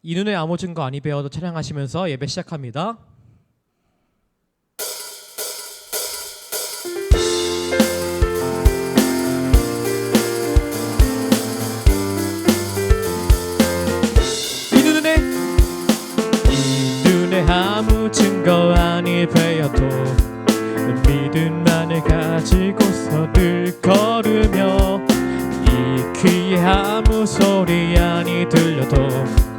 이 눈에 아무 증거 아니 배워도 찬양하시면서 예배 시작합니다. 이 눈에 아무 증거 아니 배워도 믿음만을 가지고서 늘 걸으며 이 귀에 아무 소리 아니 들려도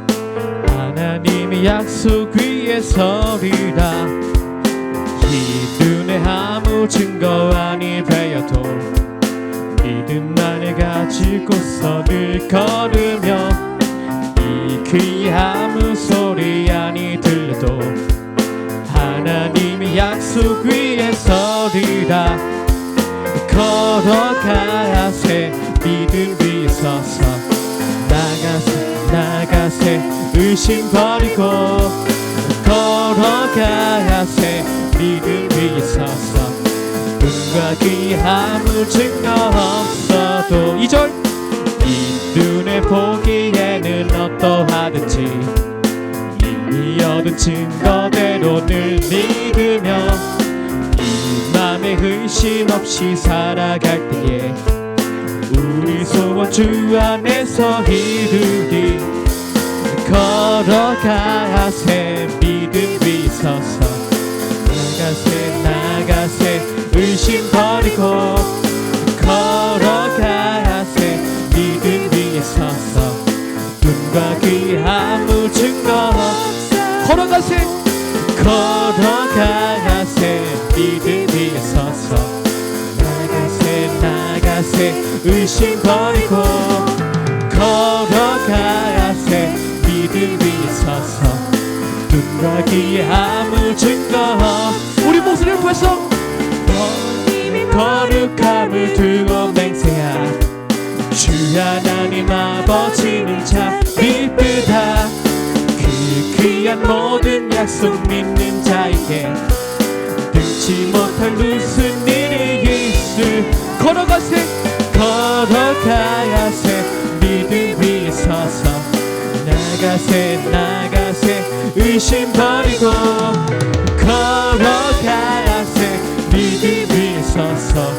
하나님의 약속 위에 서리라. 이 눈에 아무 증거 아니 배워도 믿음만을 가지고서 늘 걸으며 이 귀에 아무 소리 아니 들려도 하나님의 약속 위에 서리라. 걸어가세 믿음 위에 서서 나가세 의심 버리고 걸어가세 믿음 위에 서서 눈과 귀에 아무 증거 없어도 2절 이 눈에 보기에는 어떠하든지 이미 얻은 증거대로 늘 믿으며 이 맘에 의심 없이 살아갈 때에 우리 소원 주 안에서 이루리. 걸어가세 믿음 위 서서 나가세 의심 버리고 걸어가세 믿음 위에 서서 눈과 귀 아무 증거 걸어가세 믿음 위에 서서 나가세 의심 버리고 걸어가세 믿음 위에 서서 눈과 귀에 아무 증거 우리 목소리를 부어서 거룩함을 두고 맹세하 주 하나님 아버지는 참 이쁘다. 그 귀한 모든 약속 믿는 자에게 능치 못할 무슨 일이 있을. 걸어가세 믿음 위에 서서 나가세 의심 버리고 걸어가세 믿음 위에 서서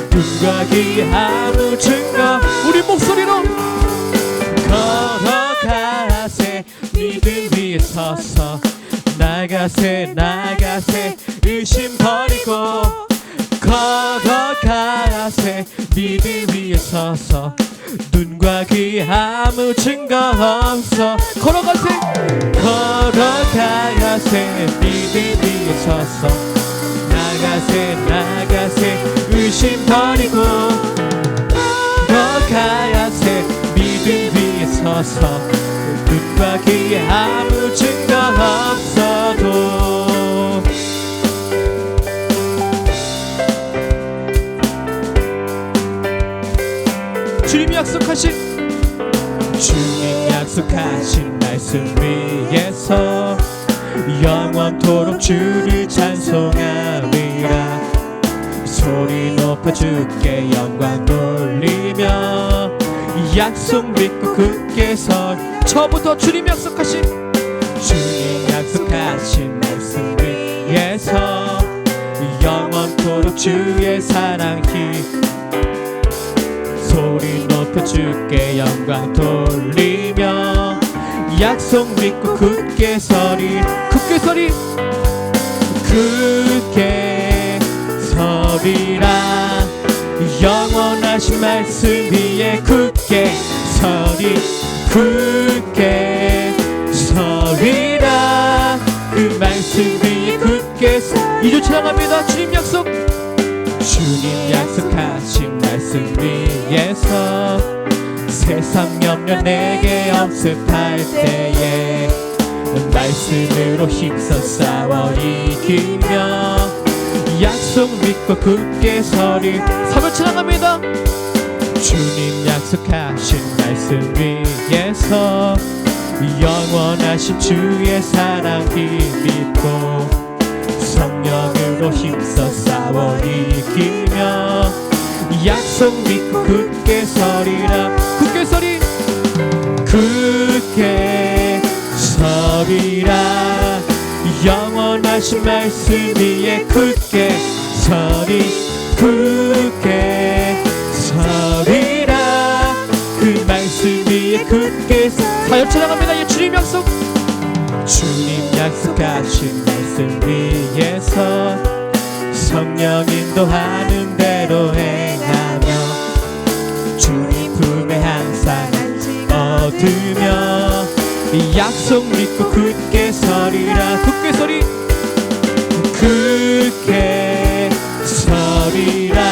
눈과 귀 아무 증거 우리 목소리로 걸어가세 믿음 위에 서서 나가세 의심 버리고 걸어가세 믿음 위에 서서 눈과 귀 아무 증거 없어. 걸어가세 믿음 위에 서서 나가세 의심 버리고 걸어가세 믿음 위에 서서 눈과 귀 아무 증거 없어도. 주님 약속하신 말씀 위에서 영원토록 주를 찬송하리라. 소리 높여 주께 영광 돌리며 약속 믿고 굳게 설. 처음부터 주님 약속하신 말씀 위에서 영원토록 주의 사랑 소리 높여 주께 영광 돌리며 약속 믿고 굳게 서리. 굳게 서리라. 영원하신 말씀 위에 굳게 서리라. 그 말씀 위에 굳게 이주 찬양합니다. 주님 약속하신 말씀 위에서 세상 염려 내게 엄습할 때에 말씀으로 힘써 싸워 이기며 약속 믿고 굳게 서리. 사면 찬양합니다. 주님 약속하신 말씀 위에서 영원하신 주의 사랑 힘입고 성령으로 힘써 싸워 이기며 약속 믿고 굳게 서리라. 굳게 영원하신 말씀 위에 굳게 굳게 서리라. 그 말씀 위에 굳게 사역 찬양합니다. 예, 주님 약속, 주님 약속하신 말씀 위에서 성령 인도하는 대로 행하며 주님 품에 항상 얻으며 이 약속 믿고 굳게 서리라. 굳게 서리라.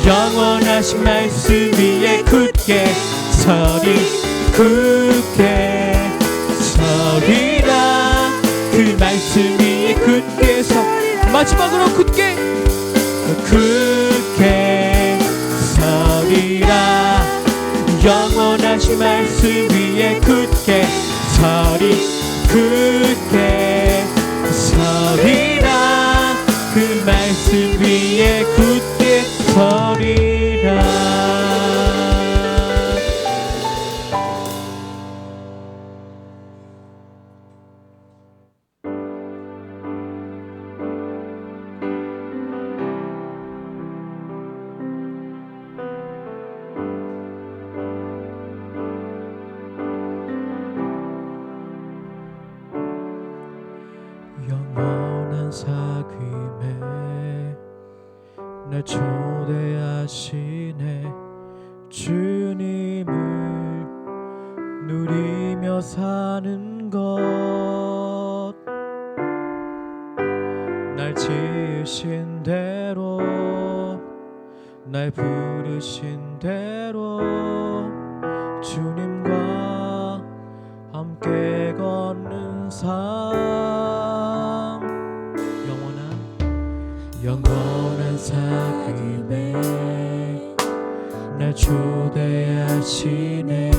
영원하신 말씀 위에 굳게 서리라. 그 말씀 위에 굳게 마지막으로 굳게 서리라. 영원하신 말씀 위에 굳게 서리라. 그 말씀 위에 굳게 서리라. 영원한 사귐에 날 초대하시네. 주님을 누리며 사는 것, 날 지으신 대로 날 부르신 대로 주님과 함께 걷는 삶. 영원한 사귐에 날 초대하시네.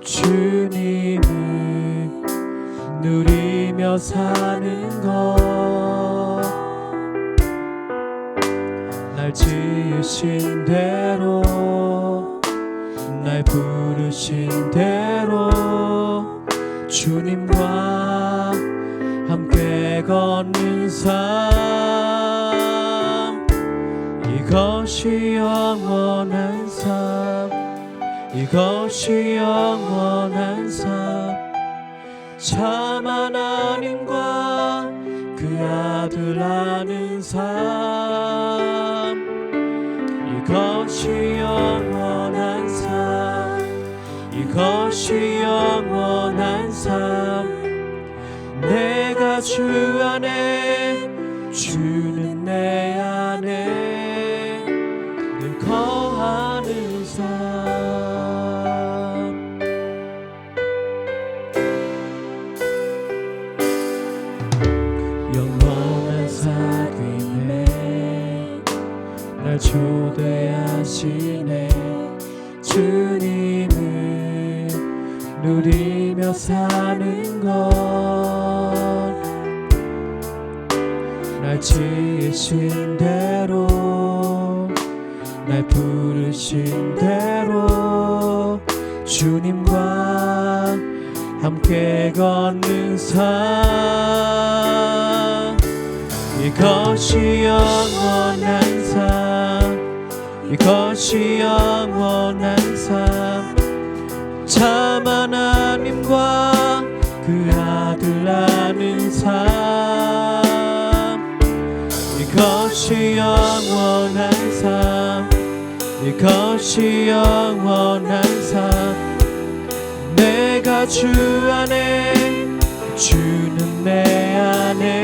주님을 누리며 사는 것, 날 지으신 대로 날 부르신 대로 주님과 함께 걷는 삶. 이것이 영원한 삶, 이것이 영원한 삶. 참 하나님과 그 아들 아는 삶. 이것이 영원한 삶, 이것이 영원한 삶. 내가 주 안에 주는 내 안에 늘 거하는 삶. 영원한 사귐에 날 초대하시네. 주님을 누리며 사는 것, 날 지으신 대로 날 부르신 대로 주님과 함께 걷는 삶. 이것이 영원한 삶, 이것이 영원한 삶. 참 하나님과 그 아들 아는 삶. 이것이 영원한 삶, 이것이 영원한 삶. 내가 주 안에 주는 내 안에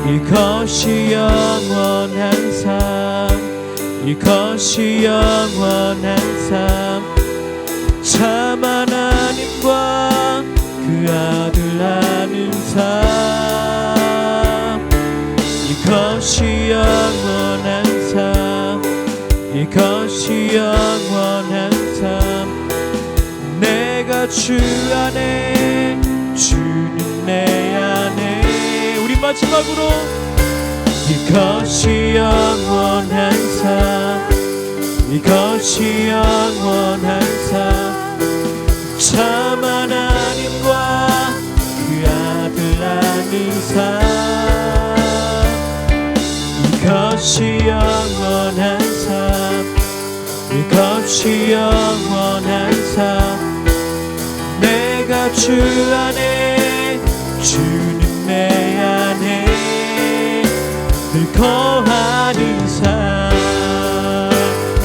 이것이 영원한 삶, 이것이 영원한 삶. 참 하나님과 그 아들 아는 삶. 이것이 영원한 삶, 이것이 영원한 삶. 내가 주 안에 주는 내 안에. 우리 마지막으로 이것이 영원한 삶, 이것이 영원한 삶. 참 하나님과 그 아들 영원한 삶 끝없이 영원한 삶 내가 주 안에 주는 내 안에 늘 거하는 삶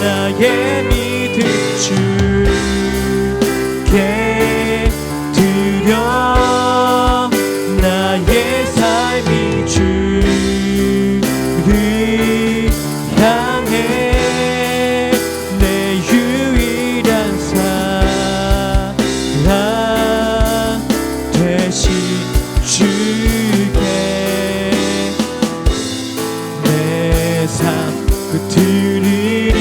나의 믿음 주께 드려 나의 삶이 주를 향해 내 유일한 사랑 되신 주께 내 삶 드리리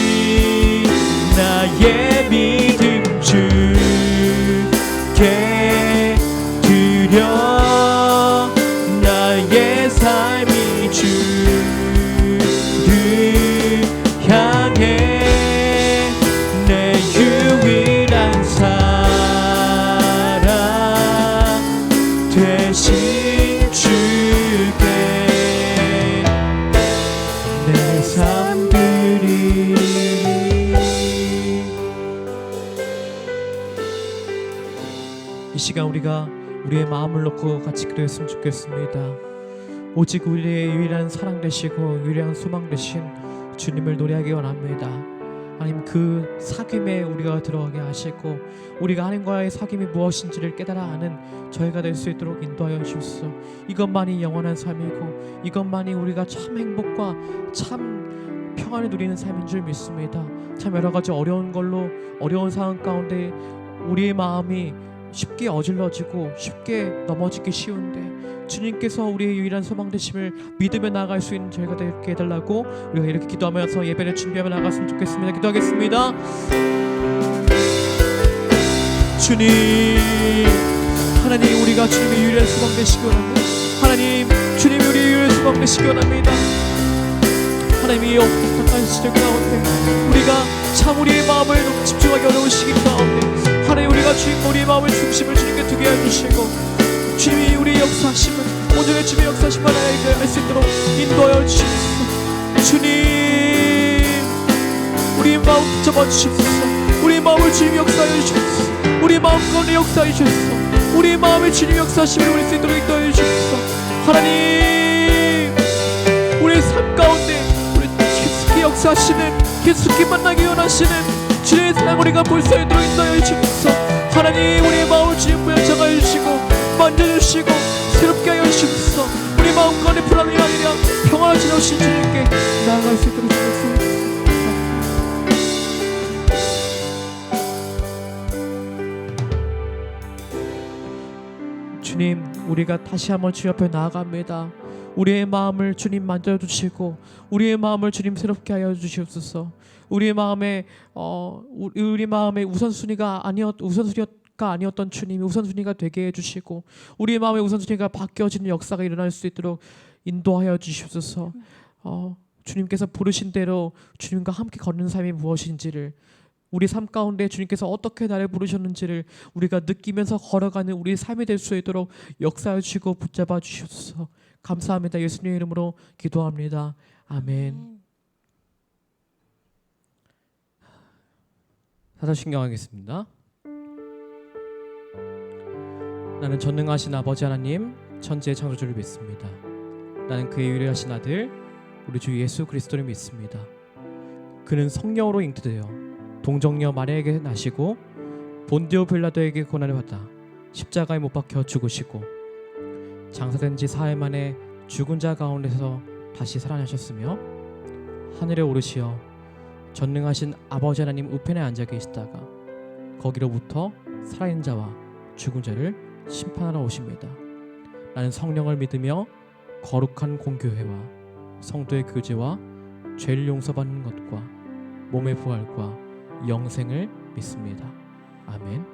나의 믿음 주께 드려 나의 삶이 주를 향해 내 유일한 사랑 되신 주께 내 삶 드리리. 이 시간 우리가 우리의 마음을 놓고 같이 기도했으면 좋겠습니다. 오직 우리의 유일한 사랑 되시고 유일한 소망 되신 주님을 노래하기 원합니다. 하나님 그 사귐에 우리가 들어가게 하시고 우리가 하나님과의 사귐이 무엇인지를 깨달아 아는 저희가 될 수 있도록 인도하여 주시옵소서. 이것만이 영원한 삶이고 이것만이 우리가 참 행복과 참 평안을 누리는 삶인 줄 믿습니다. 참 여러 가지 어려운 걸로 어려운 상황 가운데 우리의 마음이 쉽게 어질러지고 쉽게 넘어지기 쉬운데 주님께서 우리의 유일한 소망 되심을 믿으며 나아갈 수 있는 저희가 되게 해달라고 우리가 이렇게 기도하면서 예배를 준비하며 나갔으면 좋겠습니다. 기도하겠습니다. 주님 하나님 우리가 주님의 유일한 소망 되시기 원합니다. 하나님 주님이 우리의 유일한 소망 되시기 원합니다. 하나님이 복잡한 시절 가운데 우리가 참 우리의 마음을 집중하기 어려운 시기 가운데 하나님 우리가 주님 우리의 마음을 중심을 주님께 두게 해주시고 주님이 우리의 역사하심을 오늘의 주님의 역사하심을 알게 할 수 있도록 인도하여 주시옵소서. 주님 우리의 마음 붙잡아 주시옵소서. 우리의 마음을 주님이 역사하여 주시옵소서. 우리의 마음 가운데 역사하여 주시옵소서. 우리의 마음을 주님이 역사하심을 우리 수 있도록 인도하여 주시옵소서. 하나님 우리의 삶 가운데 우리 깊숙이 역사하시는 깊숙이 만나기 원하시는 주님의 사랑 우리가 볼 수 있도록 인도하여 주시옵소서. 하나님 우리의 마음을 주님 부여잡아 주시고 만져주시고 새롭게 하여 주시옵소서. 우리 마음 가운데 불안이 아니라 평화를 지나오신 주님께 나아갈 수 있도록 주옵소서. 주님 우리가 다시 한번 주 옆에 나아갑니다. 우리의 마음을 주님 만져주시고 우리의 마음을 주님 새롭게 하여 주시옵소서. 우리의 마음에 우리 마음의 우선순위가 아니었던 주님이 우선순위가 되게 해주시고 우리의 마음의 우선순위가 바뀌어지는 역사가 일어날 수 있도록 인도하여 주시옵소서. 주님께서 부르신 대로 주님과 함께 걷는 삶이 무엇인지를 우리 삶 가운데 주님께서 어떻게 나를 부르셨는지를 우리가 느끼면서 걸어가는 우리의 삶이 될 수 있도록 역사해 주시고 붙잡아 주시옵소서. 감사합니다. 예수님의 이름으로 기도합니다. 아멘. 사도신경하겠습니다. 나는 전능하신 아버지 하나님 천지의 창조주를 믿습니다. 나는 그의 유일하신 아들 우리 주 예수 그리스도를 믿습니다. 그는 성령으로 잉태되어 동정녀 마리아에게 나시고 본디오 빌라도에게 고난을 받아 십자가에 못 박혀 죽으시고 장사된 지 4일 만에 죽은 자 가운데서 다시 살아나셨으며 하늘에 오르시어 전능하신 아버지 하나님 우편에 앉아 계시다가 거기로부터 살아있는 자와 죽은 자를 심판하러 오십니다. 나는 성령을 믿으며 거룩한 공교회와 성도의 교제와 죄를 용서받는 것과 몸의 부활과 영생을 믿습니다. 아멘.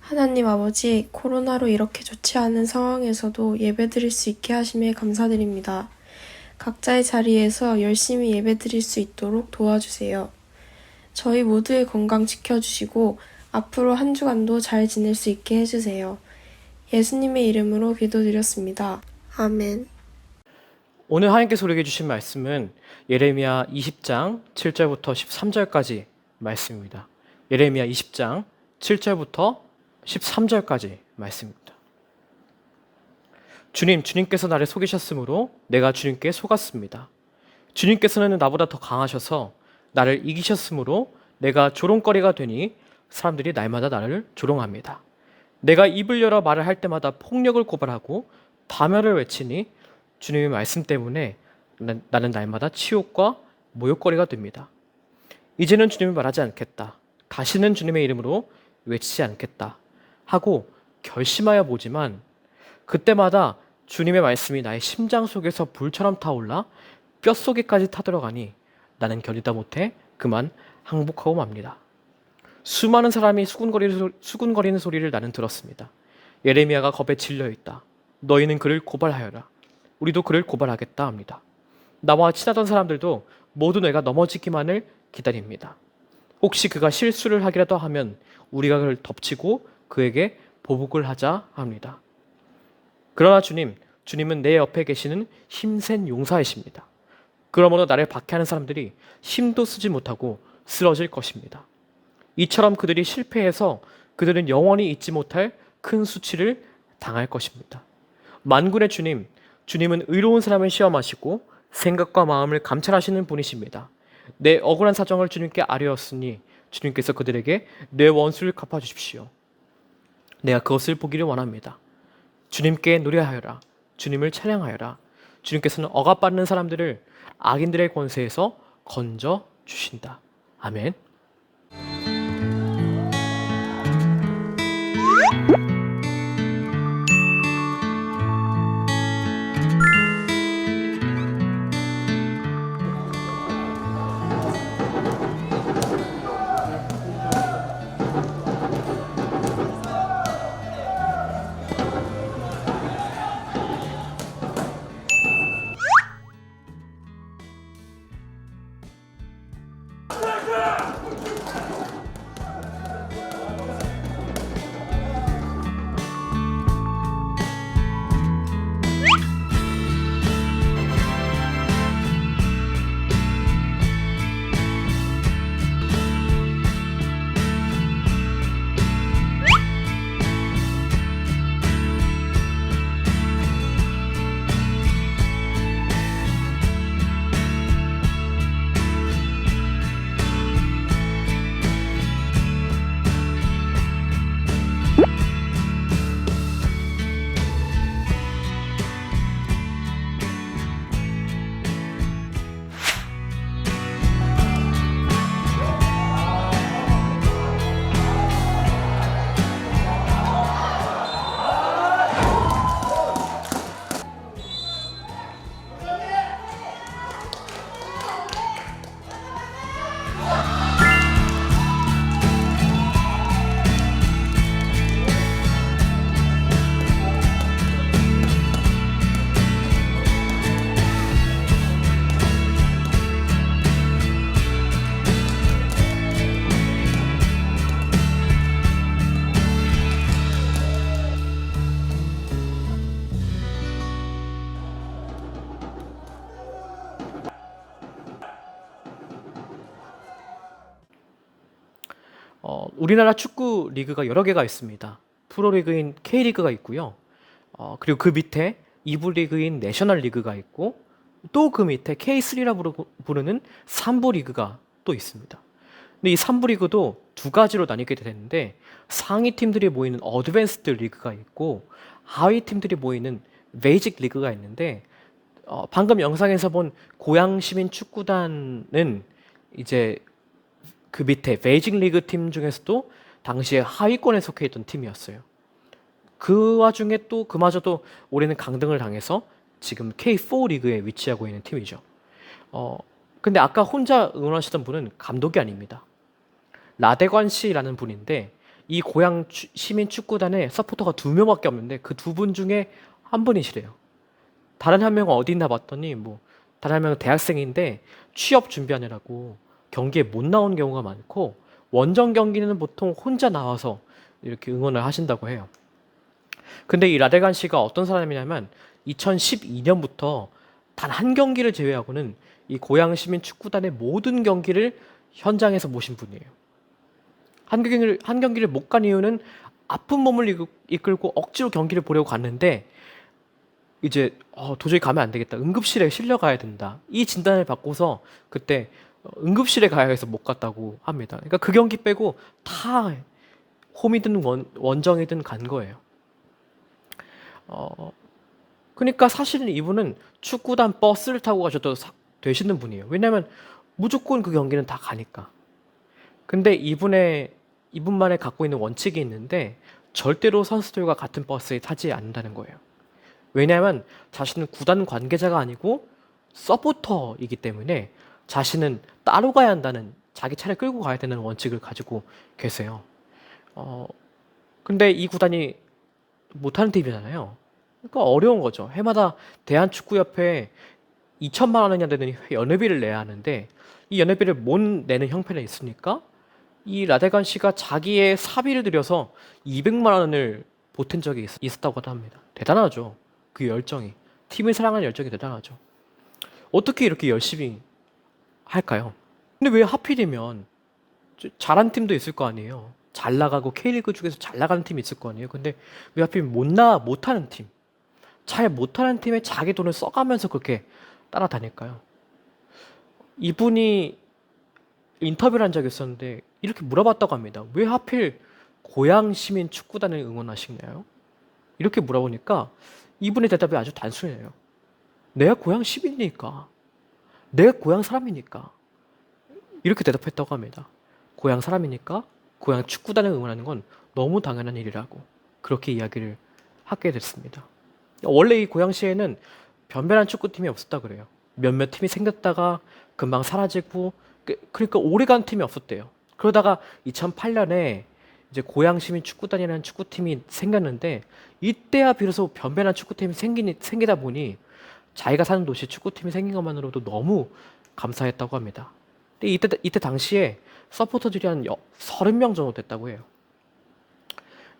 하나님 아버지, 코로나로 이렇게 좋지 않은 상황에서도 예배드릴 수 있게 하심에 감사드립니다. 각자의 자리에서 열심히 예배드릴 수 있도록 도와주세요. 저희 모두의 건강 지켜주시고 앞으로 한 주간도 잘 지낼 수 있게 해주세요. 예수님의 이름으로 기도드렸습니다. 아멘. 오늘 하나님께서 우리에게 주신 말씀은 예레미야 20장 7절부터 13절까지 말씀입니다. 예레미야 20장 7절부터 13절까지 말씀입니다. 주님께서 나를 속이셨으므로 내가 주님께 속았습니다. 주님께서는 나보다 더 강하셔서 나를 이기셨으므로 내가 조롱거리가 되니 사람들이 날마다 나를 조롱합니다. 내가 입을 열어 말을 할 때마다 폭력을 고발하고 파멸을 외치니 주님의 말씀 때문에 나는 날마다 치욕과 모욕거리가 됩니다. 이제는 주님이 말하지 않겠다. 다시는 주님의 이름으로 외치지 않겠다. 하고 결심하여 보지만 그때마다 주님의 말씀이 나의 심장 속에서 불처럼 타올라 뼛속에까지 타들어가니 나는 견디다 못해 그만 항복하고 맙니다. 수많은 사람이 수군거리는 소리를 나는 들었습니다. 예레미야가 겁에 질려 있다. 너희는 그를 고발하여라. 우리도 그를 고발하겠다 합니다. 나와 친하던 사람들도 모두 내가 넘어지기만을 기다립니다. 혹시 그가 실수를 하기라도 하면 우리가 그를 덮치고 그에게 보복을 하자 합니다. 그러나 주님은 내 옆에 계시는 힘센 용사이십니다. 그러므로 나를 박해하는 사람들이 힘도 쓰지 못하고 쓰러질 것입니다. 이처럼 그들이 실패해서 그들은 영원히 잊지 못할 큰 수치를 당할 것입니다. 만군의 주님은 의로운 사람을 시험하시고 생각과 마음을 감찰하시는 분이십니다. 내 억울한 사정을 주님께 아뢰었으니 주님께서 그들에게 내 원수를 갚아주십시오. 내가 그것을 보기를 원합니다. 주님께 노래하여라. 주님을 찬양하여라. 주님께서는 억압받는 사람들을 악인들의 권세에서 건져 주신다. 아멘. 우리나라 축구 리그가 여러 개가 있습니다. 프로리그인 K리그가 있고요. 그리고 그 밑에 2부 리그인 내셔널 리그가 있고 또 그 밑에 K3라고 부르는 3부 리그가 또 있습니다. 근데 이 3부 리그도 두 가지로 나뉘게 되는데 상위 팀들이 모이는 어드밴스드 리그가 있고 하위 팀들이 모이는 베이직 리그가 있는데 방금 영상에서 본 고양 시민 축구단은 이제 그 밑에 베이징 리그 팀 중에서도 당시에 하위권에 속해 있던 팀이었어요. 그 와중에 또 그마저도 올해는 강등을 당해서 지금 K4 리그에 위치하고 있는 팀이죠. 근데 아까 혼자 응원하시던 분은 감독이 아닙니다. 라데관 씨라는 분인데 이 고양 시민 축구단에 서포터가 2명밖에 없는데 그 두 분 중에 한 분이시래요. 다른 한 명은 어디 있나 봤더니 다른 한 명은 대학생인데 취업 준비하느라고 경기에 못 나온 경우가 많고 원정 경기는 보통 혼자 나와서 이렇게 응원을 하신다고 해요. 근데 이 라데간 씨가 어떤 사람이냐면 2012년부터 단 한 경기를 제외하고는 이 고양 시민 축구단의 모든 경기를 현장에서 모신 분이에요. 한 경기를 못 간 이유는 아픈 몸을 이끌고 억지로 경기를 보려고 갔는데 이제 도저히 가면 안 되겠다. 응급실에 실려가야 된다. 이 진단을 받고서 그때 응급실에 가야 해서 못 갔다고 합니다. 그러니까 그 경기 빼고 다 홈이든 원정이든 간 거예요. 그러니까 사실은 이분은 축구단 버스를 타고 가셔도 되시는 분이에요. 왜냐면 무조건 그 경기는 다 가니까. 근데 이분만의 갖고 있는 원칙이 있는데 절대로 선수들과 같은 버스에 타지 않는다는 거예요. 왜냐하면 자신은 구단 관계자가 아니고 서포터이기 때문에 자신은 따로 가야 한다는, 자기 차를 끌고 가야 되는 원칙을 가지고 계세요. 근데 이 구단이 못하는 팀이잖아요. 그러니까 어려운 거죠. 해마다 대한축구협회에 2천만 원이나 되는 연회비를 내야 하는데 이 연회비를 못 내는 형편에 있으니까 이 라데간 씨가 자기의 사비를 들여서 200만 원을 보탠 적이 있었다고 합니다. 대단하죠. 그 열정이. 팀을 사랑하는 열정이 대단하죠. 어떻게 이렇게 열심히 할까요? 근데 왜 하필이면 잘한 팀도 있을 거 아니에요. 잘 나가고 K리그 중에서 잘 나가는 팀이 있을 거 아니에요. 근데 왜 하필 못하는 팀, 잘 못하는 팀에 자기 돈을 써가면서 그렇게 따라다닐까요? 이분이 인터뷰를 한 적이 있었는데 이렇게 물어봤다고 합니다. 왜 하필 고양 시민 축구단을 응원하시나요? 이렇게 물어보니까 이분의 대답이 아주 단순해요. 내가 고양 시민이니까. 내가 고양 사람이니까. 이렇게 대답했다고 합니다. 고양 사람이니까 고양 축구단을 응원하는 건 너무 당연한 일이라고 그렇게 이야기를 하게 됐습니다. 원래 이 고양시에는 변변한 축구팀이 없었다 그래요. 몇몇 팀이 생겼다가 금방 사라지고 그러니까 오래간 팀이 없었대요. 그러다가 2008년에 이제 고양시민 축구단이라는 축구팀이 생겼는데 이때야 비로소 변변한 축구팀이 생기다 보니 자기가 사는 도시에 축구팀이 생긴 것만으로도 너무 감사했다고 합니다. 근데 이때 당시에 서포터들이 한 30명 정도 됐다고 해요.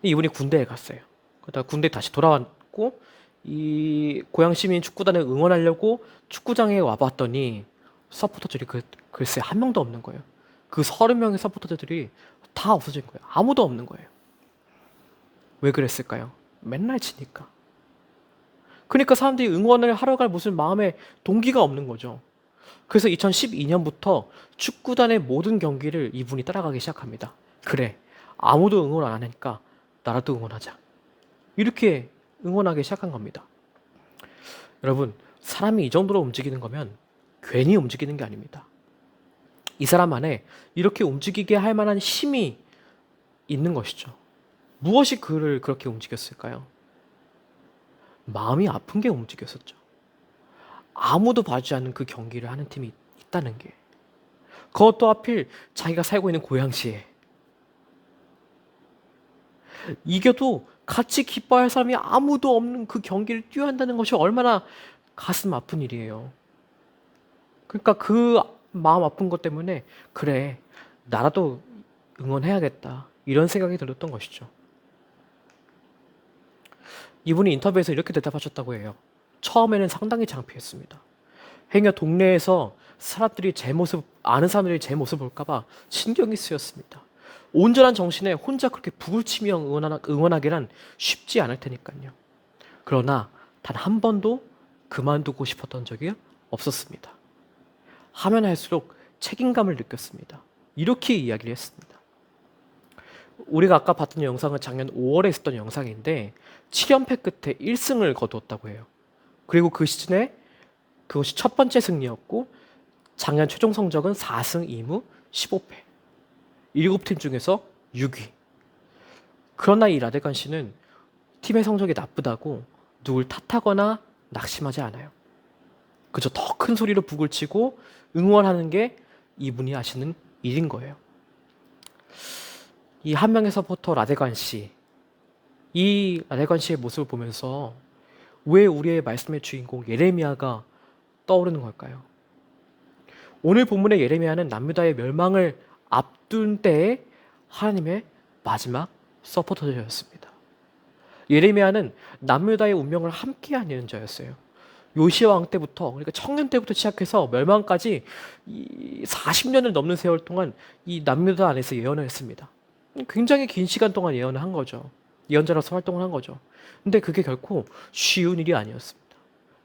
이분이 군대에 갔어요. 그러다가 군대에 다시 돌아왔고 이 고양시민 축구단을 응원하려고 축구장에 와봤더니 서포터들이 글쎄 한 명도 없는 거예요. 그 30명의 서포터들이 다 없어진 거예요. 아무도 없는 거예요. 왜 그랬을까요? 맨날 지니까. 그러니까 사람들이 응원을 하러 갈 무슨 마음에 동기가 없는 거죠. 그래서 2012년부터 축구단의 모든 경기를 이분이 따라가기 시작합니다. 그래, 아무도 응원 안 하니까 나라도 응원하자. 이렇게 응원하기 시작한 겁니다. 여러분, 사람이 이 정도로 움직이는 거면 괜히 움직이는 게 아닙니다. 이 사람 안에 이렇게 움직이게 할 만한 힘이 있는 것이죠. 무엇이 그를 그렇게 움직였을까요? 마음이 아픈 게 움직였었죠. 아무도 봐주지 않는 그 경기를 하는 팀이 있다는 게. 그것도 하필 자기가 살고 있는 고양시에. 이겨도 같이 기뻐할 사람이 아무도 없는 그 경기를 뛰어야 한다는 것이 얼마나 가슴 아픈 일이에요. 그러니까 그 마음 아픈 것 때문에 그래, 나라도 응원해야겠다. 이런 생각이 들었던 것이죠. 이분이 인터뷰에서 이렇게 대답하셨다고 해요. 처음에는 상당히 창피했습니다. 행여 동네에서 아는 사람들이 제 모습을 볼까봐 신경이 쓰였습니다. 온전한 정신에 혼자 그렇게 북을 치며 응원하기란 쉽지 않을 테니까요. 그러나 단 한 번도 그만두고 싶었던 적이 없었습니다. 하면 할수록 책임감을 느꼈습니다. 이렇게 이야기를 했습니다. 우리가 아까 봤던 영상은 작년 5월에 있었던 영상인데 7연패 끝에 1승을 거두었다고 해요. 그리고 그 시즌에 그것이 첫 번째 승리였고 작년 최종 성적은 4승 2무 15패. 7팀 중에서 6위. 그러나 이 라데간 씨는 팀의 성적이 나쁘다고 누굴 탓하거나 낙심하지 않아요. 그저 더 큰 소리로 북을 치고 응원하는 게 이분이 하시는 일인 거예요. 이 한 명의 서포터 라데간 씨, 이 라데간 씨의 모습을 보면서 왜 우리의 말씀의 주인공 예레미야가 떠오르는 걸까요? 오늘 본문의 예레미야는 남유다의 멸망을 앞둔 때의 하나님의 마지막 서포터였습니다. 예레미야는 남유다의 운명을 함께한 예언자였어요. 요시야 왕 때부터, 그러니까 청년 때부터 시작해서 멸망까지 이 40년을 넘는 세월 동안 이 남유다 안에서 예언을 했습니다. 굉장히 긴 시간 동안 예언을 한 거죠. 예언자로서 활동을 한 거죠. 근데 그게 결코 쉬운 일이 아니었습니다.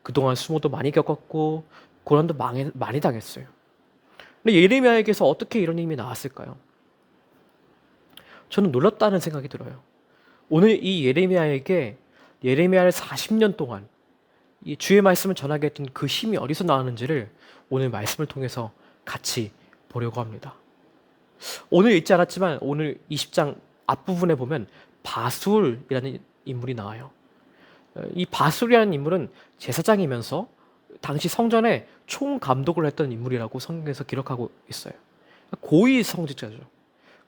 그동안 수모도 많이 겪었고 고난도 많이 당했어요. 근데 예레미야에게서 어떻게 이런 힘이 나왔을까요? 저는 놀랍다는 생각이 들어요. 오늘 이 예레미야에게 예레미야를 40년 동안 이 주의 말씀을 전하게 했던 그 힘이 어디서 나왔는지를 오늘 말씀을 통해서 같이 보려고 합니다. 오늘 읽지 않았지만 오늘 20장 앞부분에 보면 바술이라는 인물이 나와요. 이 바술이라는 인물은 제사장이면서 당시 성전의 총감독을 했던 인물이라고 성경에서 기록하고 있어요. 고위 성직자죠.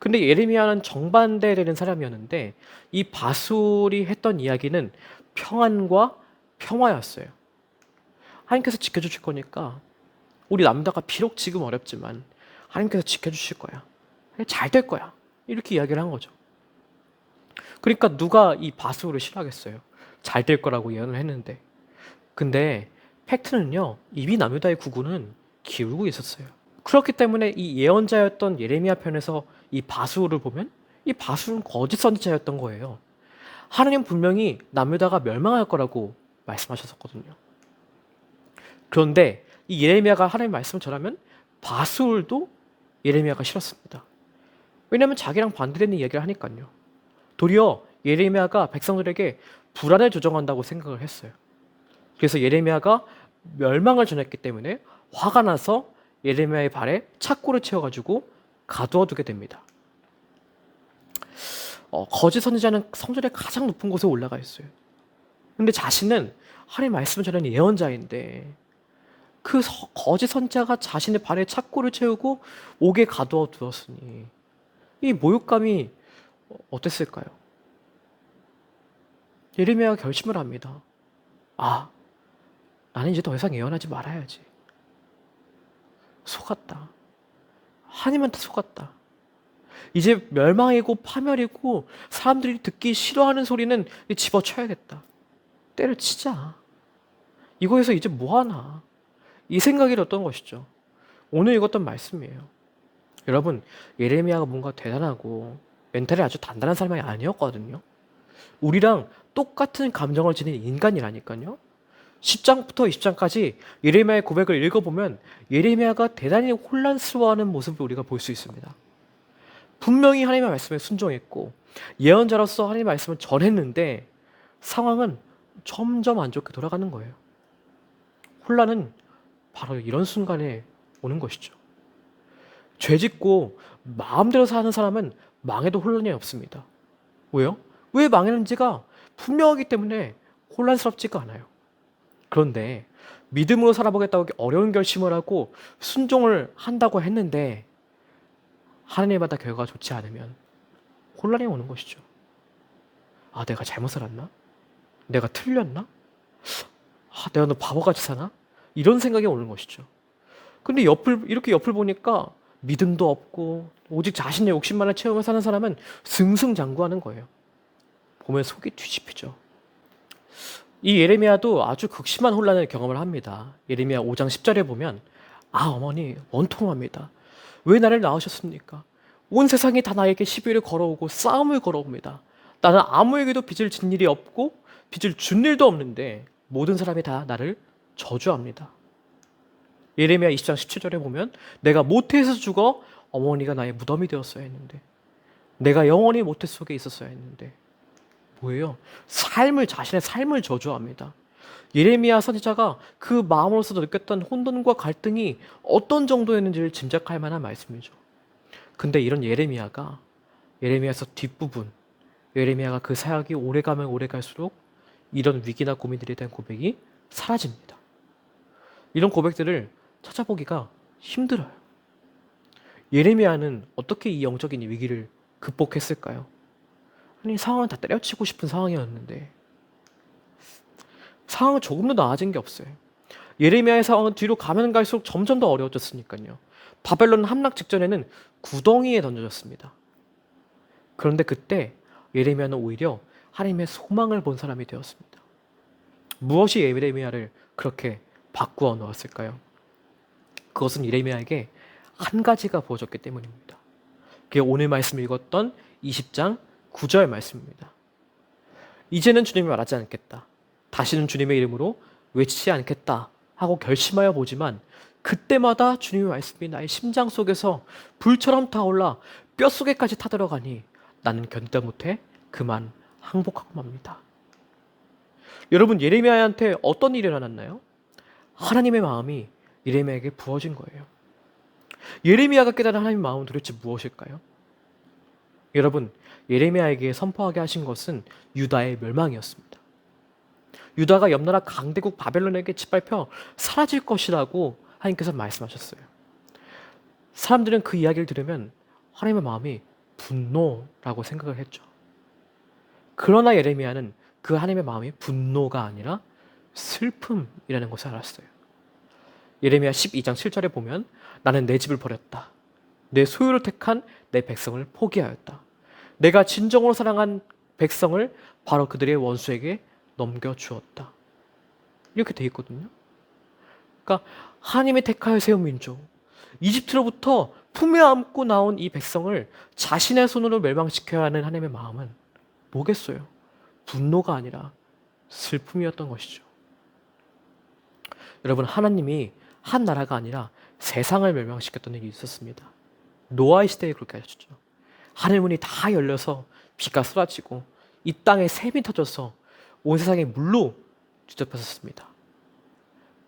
근데 예레미야는 정반대되는 사람이었는데 이 바술이 했던 이야기는 평안과 평화였어요. 하나님께서 지켜주실 거니까 우리 남다가 비록 지금 어렵지만 하나님께서 지켜주실 거야. 잘 될 거야. 이렇게 이야기를 한 거죠. 그러니까 누가 이 바술을 싫어하겠어요. 잘 될 거라고 예언을 했는데. 근데 팩트는요. 이미 남유다의 구군은 기울고 있었어요. 그렇기 때문에 이 예언자였던 예레미야 편에서 이 바술을 보면 이 바술은 거짓 선지자였던 거예요. 하나님 분명히 남유다가 멸망할 거라고 말씀하셨었거든요. 그런데 이 예레미야가 하나님 말씀을 전하면 바술도 예레미야가 싫었습니다. 왜냐하면 자기랑 반대되는 이야기를 하니까요. 도리어 예레미야가 백성들에게 불안을 조정한다고 생각을 했어요. 그래서 예레미야가 멸망을 전했기 때문에 화가 나서 예레미야의 발에 착고를 채워가지고 가두어두게 됩니다. 거짓 선지자는 성전의 가장 높은 곳에 올라가 있어요. 근데 자신은 하나님 말씀을 전하는 예언자인데 그 거짓 선지자가 자신의 발에 착고를 채우고 옥에 가두어 두었으니 이 모욕감이 어땠을까요? 예레미야가 결심을 합니다. 아, 나는 이제 더 이상 예언하지 말아야지. 속았다. 하나님한테 속았다. 이제 멸망이고 파멸이고 사람들이 듣기 싫어하는 소리는 집어쳐야겠다. 때려치자. 이거에서 이제 뭐하나. 이 생각이 들었던 것이죠. 오늘 읽었던 말씀이에요. 여러분, 예레미야가 뭔가 대단하고 멘탈이 아주 단단한 사람이 아니었거든요. 우리랑 똑같은 감정을 지닌 인간이라니까요. 10장부터 20장까지 예레미야의 고백을 읽어보면 예레미야가 대단히 혼란스러워하는 모습을 우리가 볼 수 있습니다. 분명히 하나님의 말씀에 순종했고 예언자로서 하나님의 말씀을 전했는데 상황은 점점 안 좋게 돌아가는 거예요. 혼란은 바로 이런 순간에 오는 것이죠. 죄짓고 마음대로 사는 사람은 망해도 혼란이 없습니다. 왜요? 왜 망했는지가 분명하기 때문에 혼란스럽지가 않아요. 그런데 믿음으로 살아보겠다고 어려운 결심을 하고 순종을 한다고 했는데 하나님마다 결과가 좋지 않으면 혼란이 오는 것이죠. 아, 내가 잘못 살았나? 내가 틀렸나? 아, 내가 너 바보같이 사나? 이런 생각이 오는 것이죠. 근데 이렇게 옆을 보니까 믿음도 없고 오직 자신의 욕심만을 채우며 사는 사람은 승승장구하는 거예요. 보면 속이 뒤집히죠. 이 예레미야도 아주 극심한 혼란을 경험을 합니다. 예레미야 5장 10절에 보면 아, 어머니 원통합니다. 왜 나를 낳으셨습니까? 온 세상이 다 나에게 시비를 걸어오고 싸움을 걸어옵니다. 나는 아무에게도 빚을 진 일이 없고 빚을 준 일도 없는데 모든 사람이 다 나를 저주합니다. 예레미야 20장 17절에 보면 내가 모태에서 죽어 어머니가 나의 무덤이 되었어야 했는데 내가 영원히 모태 속에 있었어야 했는데 뭐예요? 자신의 삶을 저주합니다. 예레미야 선지자가 그 마음으로서 느꼈던 혼돈과 갈등이 어떤 정도였는지를 짐작할 만한 말씀이죠. 근데 이런 예레미야에서 뒷부분, 예레미야가 그 사역이 오래가면 오래갈수록 이런 위기나 고민들에 대한 고백이 사라집니다. 이런 고백들을 찾아보기가 힘들어요. 예레미야는 어떻게 이 영적인 위기를 극복했을까요? 아니, 상황은 다 때려치고 싶은 상황이었는데 상황은 조금 더 나아진 게 없어요. 예레미야의 상황은 뒤로 가면 갈수록 점점 더 어려워졌으니까요. 바벨론 함락 직전에는 구덩이에 던져졌습니다. 그런데 그때 예레미야는 오히려 하나님의 소망을 본 사람이 되었습니다. 무엇이 예레미야를 그렇게 바꾸어 놓았을까요? 그것은 예레미야에게 한 가지가 부어졌기 때문입니다. 그게 오늘 말씀 읽었던 20장 9절 말씀입니다. 이제는 주님이 말하지 않겠다. 다시는 주님의 이름으로 외치지 않겠다 하고 결심하여 보지만 그때마다 주님의 말씀이 나의 심장 속에서 불처럼 타올라 뼛속에까지 타들어가니 나는 견디다 못해 그만 항복하고 맙니다. 여러분, 예레미야한테 어떤 일이 일어났나요? 하나님의 마음이 예레미야에게 부어진 거예요. 예레미야가 깨달은 하나님의 마음은 도대체 무엇일까요? 여러분, 예레미야에게 선포하게 하신 것은 유다의 멸망이었습니다. 유다가 옆나라 강대국 바벨론에게 짓밟혀 사라질 것이라고 하나님께서 말씀하셨어요. 사람들은 그 이야기를 들으면 하나님의 마음이 분노라고 생각을 했죠. 그러나 예레미야는 그 하나님의 마음이 분노가 아니라 슬픔이라는 것을 알았어요. 예레미야 12장 7절에 보면 나는 내 집을 버렸다. 내 소유를 택한 내 백성을 포기하였다. 내가 진정으로 사랑한 백성을 바로 그들의 원수에게 넘겨주었다. 이렇게 돼 있거든요. 그러니까 하나님이 택하여 세운 민족, 이집트로부터 품에 안고 나온 이 백성을 자신의 손으로 멸망시켜야 하는 하나님의 마음은 뭐겠어요? 분노가 아니라 슬픔이었던 것이죠. 여러분, 하나님이 한 나라가 아니라 세상을 멸망시켰던 일이 있었습니다. 노아의 시대에 그렇게 하셨죠. 하늘 문이 다 열려서 비가 쏟아지고 이 땅에 샘이 터져서 온 세상에 물로 뒤덮였었습니다.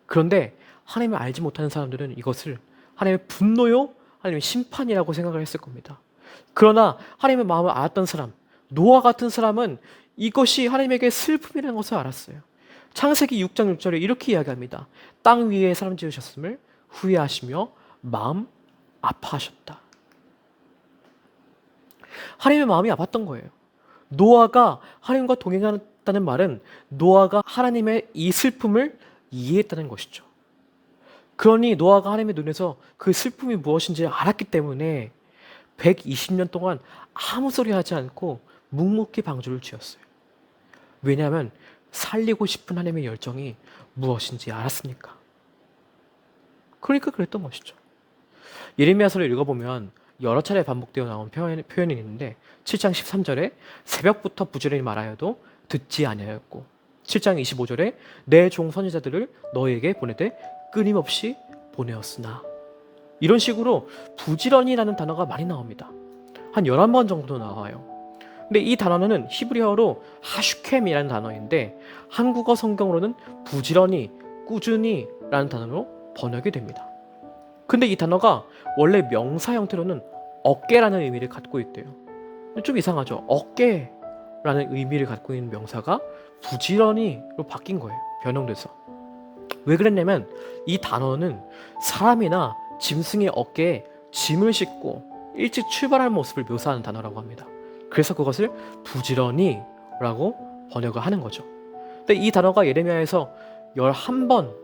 그런데 하나님을 알지 못하는 사람들은 이것을 하나님의 분노요, 하나님의 심판이라고 생각을 했을 겁니다. 그러나 하나님의 마음을 알았던 사람, 노아 같은 사람은 이것이 하나님에게 슬픔이라는 것을 알았어요. 창세기 6장 6절에 이렇게 이야기합니다. 땅 위에 사람 지으셨음을 후회하시며 마음 아파하셨다. 하나님의 마음이 아팠던 거예요. 노아가 하나님과 동행했다는 말은 노아가 하나님의 이 슬픔을 이해했다는 것이죠. 그러니 노아가 하나님의 눈에서 그 슬픔이 무엇인지 알았기 때문에 120년 동안 아무 소리 하지 않고 묵묵히 방주를 지었어요. 왜냐하면 살리고 싶은 하나님의 열정이 무엇인지 알았으니까. 그러니까 그랬던 것이죠. 예레미야서를 읽어보면 여러 차례 반복되어 나온 표현이 있는데 7장 13절에 새벽부터 부지런히 말하여도 듣지 아니하였고 7장 25절에 내 종 선지자들을 너에게 보내되 끊임없이 보내었으나, 이런 식으로 부지런히라는 단어가 많이 나옵니다. 한 11번 정도 나와요. 근데 이 단어는 히브리어로 하슈켐이라는 단어인데 한국어 성경으로는 부지런히, 꾸준히 라는 단어로 번역이 됩니다. 근데 이 단어가 원래 명사 형태로는 어깨라는 의미를 갖고 있대요. 좀 이상하죠? 어깨라는 의미를 갖고 있는 명사가 부지런히로 바뀐 거예요. 변형돼서. 왜 그랬냐면 이 단어는 사람이나 짐승의 어깨에 짐을 싣고 일찍 출발하는 모습을 묘사하는 단어라고 합니다. 그래서 그것을 부지런히라고 번역을 하는 거죠. 근데 이 단어가 예레미야에서 11번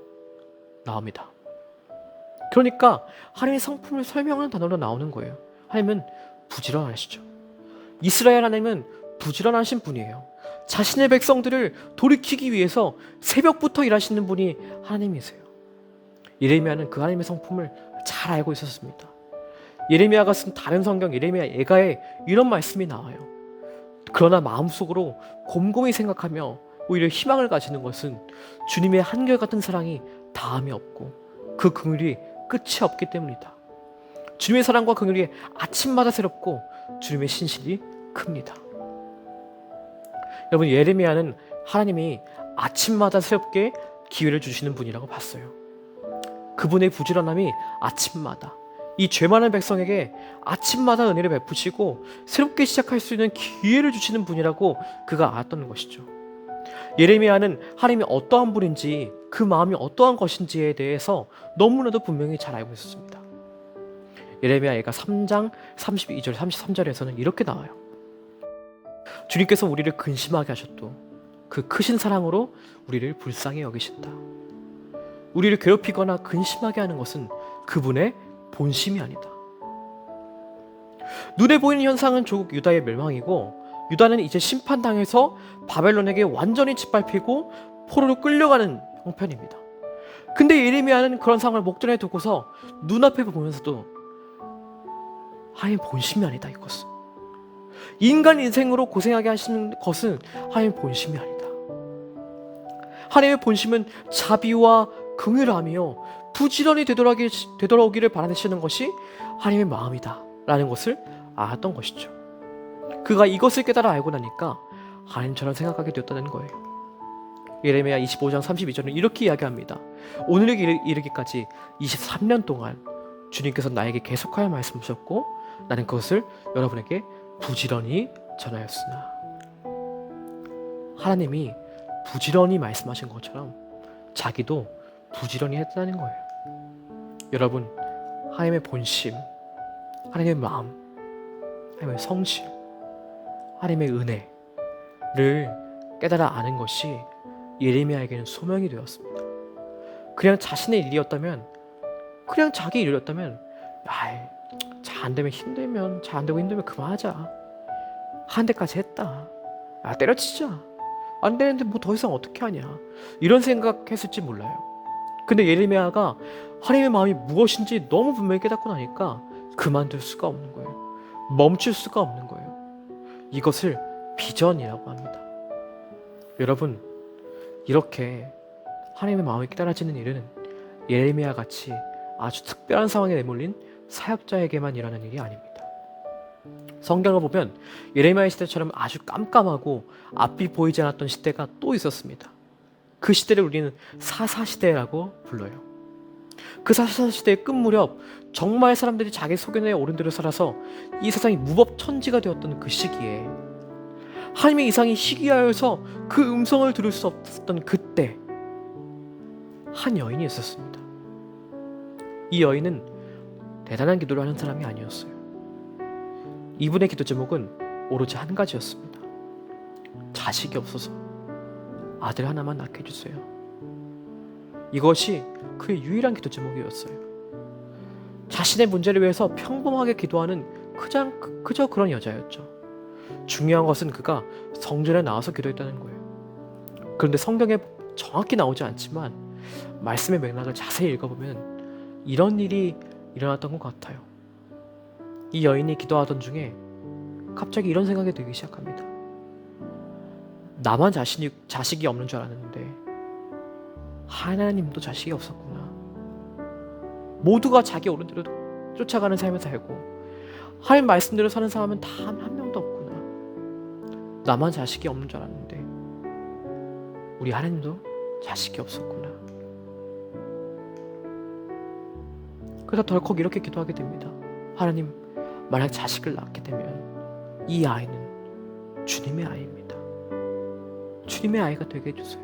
나옵니다. 그러니까 하나님의 성품을 설명하는 단어로 나오는 거예요. 하나님은 부지런하시죠. 이스라엘 하나님은 부지런하신 분이에요. 자신의 백성들을 돌이키기 위해서 새벽부터 일하시는 분이 하나님이세요. 예레미야는 그 하나님의 성품을 잘 알고 있었습니다. 예레미야가 쓴 다른 성경 예레미야 예가에 이런 말씀이 나와요. 그러나 마음속으로 곰곰이 생각하며 오히려 희망을 가지는 것은 주님의 한결같은 사랑이 다함이 없고 그 긍휼이 끝이 없기 때문이다. 주님의 사랑과 긍휼이 아침마다 새롭고 주님의 신실이 큽니다. 여러분, 예레미야는 하나님이 아침마다 새롭게 기회를 주시는 분이라고 봤어요. 그분의 부지런함이 아침마다 이 죄 많은 백성에게 아침마다 은혜를 베푸시고 새롭게 시작할 수 있는 기회를 주시는 분이라고 그가 알았던 것이죠. 예레미야는 하나님이 어떠한 분인지 그 마음이 어떠한 것인지에 대해서 너무나도 분명히 잘 알고 있었습니다. 예레미야 예가 3장 32절 33절에서는 이렇게 나와요. 주님께서 우리를 근심하게 하셨도 그 크신 사랑으로 우리를 불쌍히 여기신다. 우리를 괴롭히거나 근심하게 하는 것은 그분의 본심이 아니다. 눈에 보이는 현상은 조국 유다의 멸망이고 유다는 이제 심판당해서 바벨론에게 완전히 짓밟히고 포로로 끌려가는 형편입니다. 근데 예레미야는 그런 상황을 목전에 두고서 눈앞에 보면서도 하나님의 본심이 아니다 이것은. 인간 인생으로 고생하게 하시는 것은 하나님의 본심이 아니다. 하나님의 본심은 자비와 긍휼하며 부지런히 되돌아오기를 바라시는 것이 하나님의 마음이다 라는 것을 알았던 것이죠. 그가 이것을 깨달아 알고 나니까 하나님처럼 생각하게 되었다는 거예요. 예레미야 25장 32절은 이렇게 이야기합니다. 오늘에 이르기까지 23년 동안 주님께서 나에게 계속하여 말씀하셨고 나는 그것을 여러분에게 부지런히 전하였으나. 하나님이 부지런히 말씀하신 것처럼 자기도 부지런히 했다는 거예요. 여러분, 하나님의 본심, 하나님의 마음, 하나님의 성실, 하나님의 은혜를 깨달아 아는 것이 예레미야에게는 소명이 되었습니다. 그냥 자신의 일이었다면, 그냥 자기 일이었다면, 잘 안 되면 힘들면, 잘 안 되고 힘들면 그만하자. 한 대까지 했다. 때려치자. 안 되는데 뭐 더 이상 어떻게 하냐. 이런 생각했을지 몰라요. 근데 예레미야가 하나님의 마음이 무엇인지 너무 분명히 깨닫고 나니까 그만둘 수가 없는 거예요. 멈출 수가 없는 거예요. 이것을 비전이라고 합니다. 여러분, 이렇게 하나님의 마음이 깨달아지는 일은 예레미야 같이 아주 특별한 상황에 내몰린 사역자에게만 일어나는 일이 아닙니다. 성경을 보면 예레미야의 시대처럼 아주 깜깜하고 앞이 보이지 않았던 시대가 또 있었습니다. 그 시대를 우리는 사사시대라고 불러요. 그 사사시대의 끝 무렵 정말 사람들이 자기 소견에 옳은 대로 살아서 이 세상이 무법천지가 되었던 그 시기에 하나님의 이상이 희귀하여서 그 음성을 들을 수 없었던 그때 한 여인이 있었습니다. 이 여인은 대단한 기도를 하는 사람이 아니었어요. 이분의 기도 제목은 오로지 한 가지였습니다. 자식이 없어서 아들 하나만 낳게 해주세요. 이것이 그의 유일한 기도 제목이었어요. 자신의 문제를 위해서 평범하게 기도하는 그저 그런 여자였죠. 중요한 것은 그가 성전에 나와서 기도했다는 거예요. 그런데 성경에 정확히 나오지 않지만 말씀의 맥락을 자세히 읽어보면 이런 일이 일어났던 것 같아요. 이 여인이 기도하던 중에 갑자기 이런 생각이 들기 시작합니다. 나만 자식이 없는 줄 알았는데 하나님도 자식이 없었구나. 모두가 자기 옳은 대로 쫓아가는 삶을 살고 하나님 말씀대로 사는 사람은 다 한 명도 없구나. 나만 자식이 없는 줄 알았는데 우리 하나님도 자식이 없었구나. 그래서 덜컥 이렇게 기도하게 됩니다. 하나님, 만약 자식을 낳게 되면 이 아이는 주님의 아이입니다. 주님의 아이가 되게 해주세요.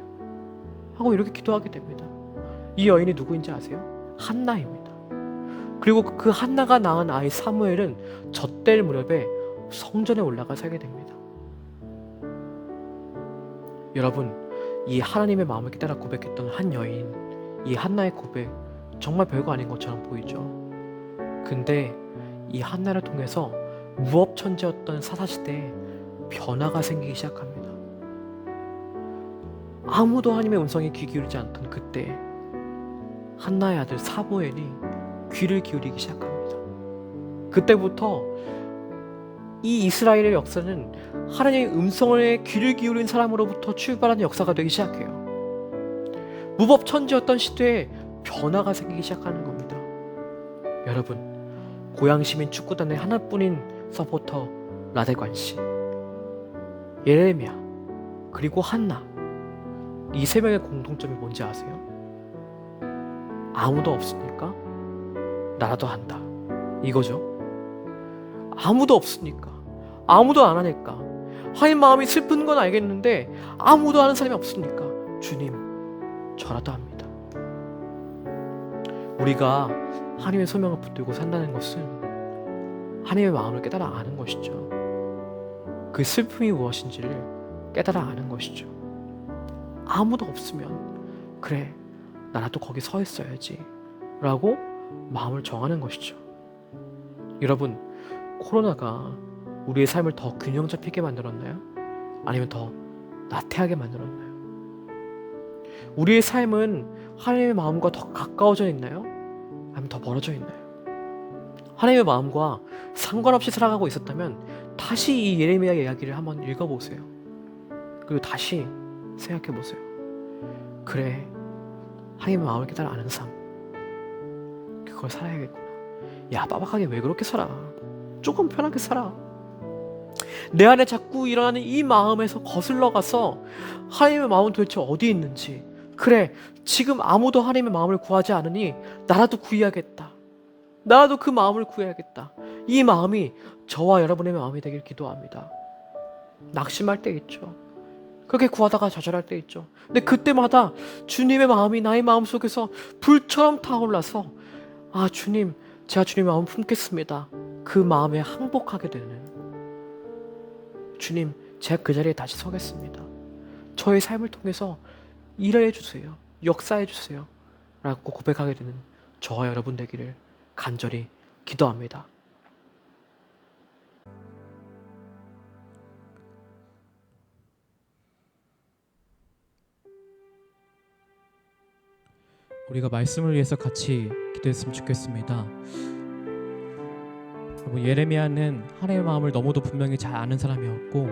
하고 이렇게 기도하게 됩니다. 이 여인이 누구인지 아세요? 한나입니다. 그리고 그 한나가 낳은 아이 사무엘은 젖될 무렵에 성전에 올라가 살게 됩니다. 여러분, 이 하나님의 마음을 깨달아 고백했던 한 여인, 이 한나의 고백 정말 별거 아닌 것처럼 보이죠. 근데 이 한나를 통해서 무법천지였던 사사시대에 변화가 생기기 시작합니다. 아무도 하나님의 음성에 귀 기울이지 않던 그때 한나의 아들 사무엘이 귀를 기울이기 시작합니다. 그때부터 이 이스라엘의 역사는 하나님의 음성에 귀를 기울인 사람으로부터 출발하는 역사가 되기 시작해요. 무법천지였던 시대에 변화가 생기기 시작하는 겁니다. 여러분, 고향시민 축구단의 하나뿐인 서포터 라데관 씨, 예레미야, 그리고 한나, 이 세 명의 공통점이 뭔지 아세요? 아무도 없으니까 나라도 한다, 이거죠. 아무도 없으니까, 아무도 안 하니까, 하나님 마음이 슬픈 건 알겠는데 아무도 아는 사람이 없으니까 주님, 저라도 합니다. 우리가 하나님의 소명을 붙들고 산다는 것은 하나님의 마음을 깨달아 아는 것이죠. 그 슬픔이 무엇인지를 깨달아 아는 것이죠. 아무도 없으면 그래, 나라도 거기 서 있어야지 라고 마음을 정하는 것이죠. 여러분, 코로나가 우리의 삶을 더 균형 잡히게 만들었나요? 아니면 더 나태하게 만들었나요? 우리의 삶은 하나님의 마음과 더 가까워져 있나요? 아니면 더 멀어져 있나요? 하나님의 마음과 상관없이 살아가고 있었다면 다시 이 예레미야 이야기를 한번 읽어보세요. 그리고 다시 생각해보세요. 그래, 하나님의 마음을 깨달아 아는 삶, 그걸 살아야겠구나. 야, 빠박하게 왜 그렇게 살아? 조금 편하게 살아. 내 안에 자꾸 일어나는 이 마음에서 거슬러 가서 하나님의 마음은 도대체 어디 있는지, 그래, 지금 아무도 하나님의 마음을 구하지 않으니 나라도 구해야겠다. 나라도 그 마음을 구해야겠다. 이 마음이 저와 여러분의 마음이 되길 기도합니다. 낙심할 때 있죠. 그렇게 구하다가 좌절할 때 있죠. 근데 그때마다 주님의 마음이 나의 마음 속에서 불처럼 타올라서, 아, 주님, 제가 주님의 마음 품겠습니다. 그 마음에 항복하게 되는, 주님, 제가 그 자리에 다시 서겠습니다. 저의 삶을 통해서 일해 주세요. 역사해 주세요. 라고 고백하게 되는 저와 여러분 되기를 간절히 기도합니다. 우리가 말씀을 위해서 같이 기도했으면 좋겠습니다. 여러분, 예레미야는 하나님의 마음을 너무도 분명히 잘 아는 사람이었고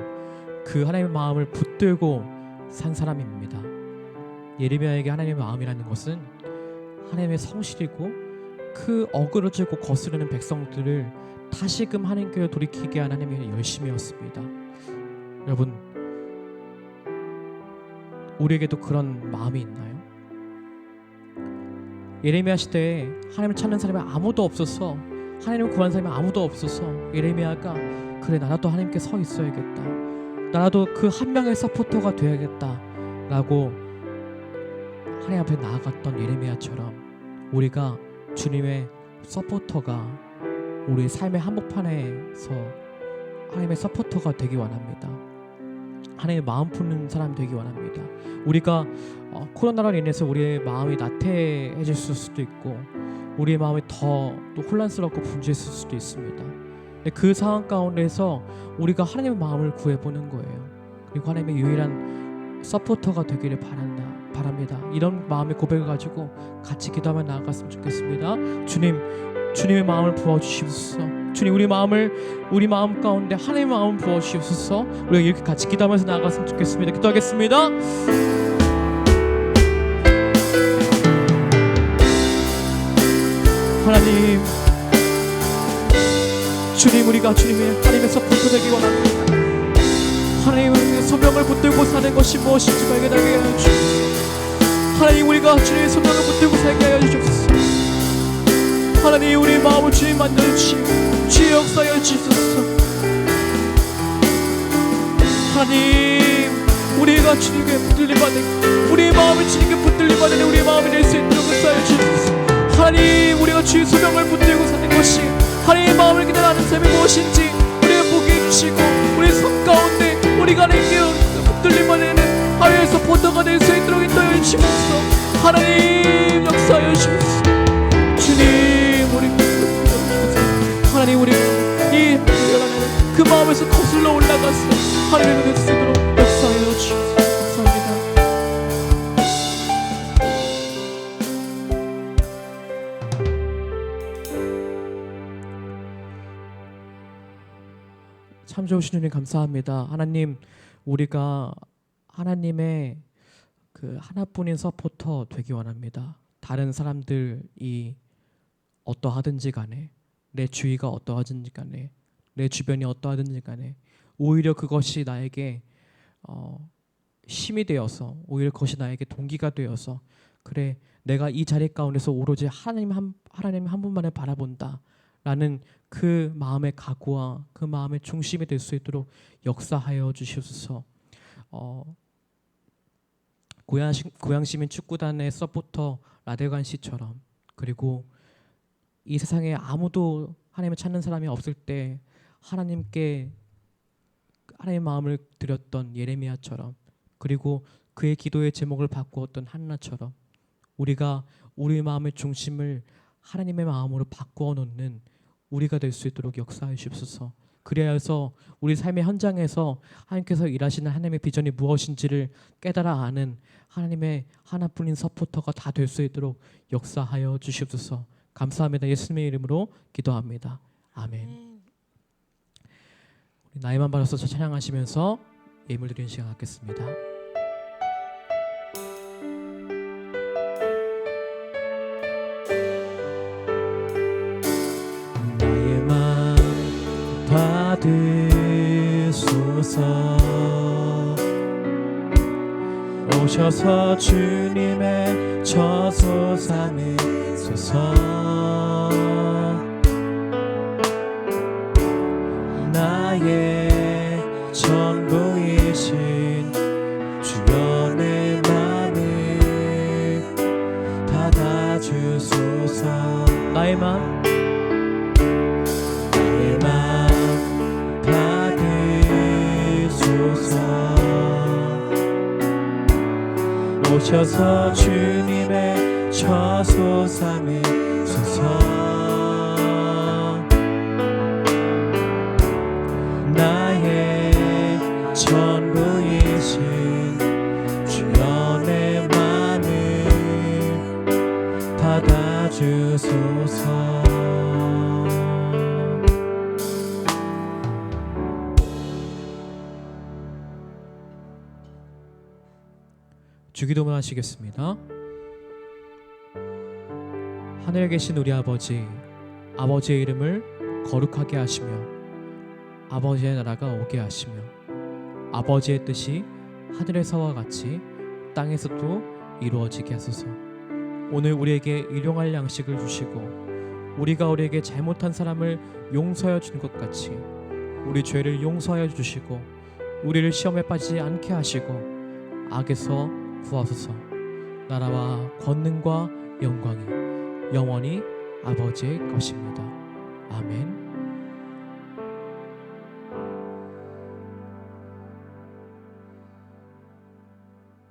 그 하나님의 마음을 붙들고 산 사람입니다. 예레미야에게 하나님의 마음이라는 것은 하나님의 성실이고 그 어그러지고 거스르는 백성들을 다시금 하나님께로 돌이키게 한 하나님의 열심이었습니다. 여러분, 우리에게도 그런 마음이 있나요? 예레미야 시대에 하나님을 찾는 사람이 아무도 없어서, 하나님을 구하는 사람이 아무도 없어서 예레미야가 그래, 나라도 하나님께 서 있어야겠다, 나라도 그 한 명의 서포터가 돼야겠다 라고 하나님 앞에 나아갔던 예레미야처럼 우리가 주님의 서포터가, 우리의 삶의 한복판에서 하나님의 서포터가 되기 원합니다. 하나님의 마음 푸는 사람 되기 원합니다. 우리가 코로나로 인해서 우리의 마음이 나태해질 수도 있고 우리의 마음이 더 또 혼란스럽고 분주했을 수도 있습니다. 근데 그 상황 가운데서 우리가 하나님의 마음을 구해보는 거예요. 그리고 하나님의 유일한 서포터가 되기를 바랍니다. 이런 마음의 고백을 가지고 같이 기도하며 나아갔으면 좋겠습니다. 주님의 마음을 부어주시옵소서. 주님, 우리 마음 가운데 하나님의 마음을 부어주시옵소서. 우리가 이렇게 같이 기도하면서 나아갔으면 좋겠습니다. 기도하겠습니다. 하나님, 주님, 우리가 하나님의 서포터 되기 원합니다. 하나님의 소명을 붙들고 사는 것이 무엇인지 발견하게 하여 주옵소서. 하나님, 우리가 주님의 소명을 붙들고 살게 하여 주옵소서. 하나님, 우리의 마음을 주님 만들어주시고 주의 역사하여 주옵소서. 하나님, 우리가 주님께 붙들림받는, 우리의 마음을 주님께 붙들림받는 우리의 마음이 될 수 있도록 역사하여 주옵소서. 하나님, 우리가 주의 소명을 붙들고 사는 것이, 하나님의 마음을 그대로 아는 삶이 무엇인지 우리가 보게 해주시고 우리의 삶 가운데 우리가 하나님께 붙들림받는 하나님의 서포터가 될 수 있도록 인도하여 주옵소서. 하나님, 역사하여 주옵소서. 주님, 우리 하나님, 우리가 이 그 마음에서 거슬러 올라가서 하나님의 눈에 쓰도록 역사하여 주옵소서. 감사합니다. 참 좋으신 주님 감사합니다. 하나님, 우리가 하나님의 그 하나뿐인 서포터 되기 원합니다. 다른 사람들이 어떠하든지 간에, 내 주위가 어떠하든지 간에, 내 주변이 어떠하든지 간에 오히려 그것이 나에게 힘이 되어서, 오히려 그것이 나에게 동기가 되어서, 그래, 내가 이 자리 가운데서 오로지 하나님 한 분만을 바라본다 라는 그 마음의 각오와 그 마음의 중심이 될 수 있도록 역사하여 주시옵소서. 고양시민 축구단의 서포터 라데관 씨처럼, 그리고 이 세상에 아무도 하나님을 찾는 사람이 없을 때 하나님께 하나님의 마음을 드렸던 예레미야처럼, 그리고 그의 기도의 제목을 바꾸었던 한나처럼 우리가 우리의 마음의 중심을 하나님의 마음으로 바꾸어 놓는 우리가 될 수 있도록 역사해 주옵소서. 그래야 해서 우리 삶의 현장에서 하나님께서 일하시는 하나님의 비전이 무엇인지를 깨달아 아는 하나님의 하나뿐인 서포터가 다 될 수 있도록 역사하여 주시옵소서. 감사합니다. 예수님의 이름으로 기도합니다. 아멘. 우리 나이만 받아서 찬양하시면서 예물 드리는 시간 갖겠습니다. 나의 맘 받으소서. 오셔서 주님의 저소 삼으소서. 나의 전부이신 주여 내 맘을 받아주소서. 나의 맘 받으소서. 오셔서 주님의 저소 삼으소서. 나의 전부이신 주여 내 맘을 받아주소서. 주기도문 하시겠습니다. 하늘에 계신 우리 아버지, 아버지의 이름을 거룩하게 하시며 아버지의 나라가 오게 하시며 아버지의 뜻이 하늘에서와 같이 땅에서도 이루어지게 하소서. 오늘 우리에게 일용할 양식을 주시고 우리가 우리에게 잘못한 사람을 용서하여 준 것 같이 우리 죄를 용서하여 주시고 우리를 시험에 빠지지 않게 하시고 악에서 구하소서. 나라와 권능과 영광이 영원히 아버지의 것입니다. 아멘.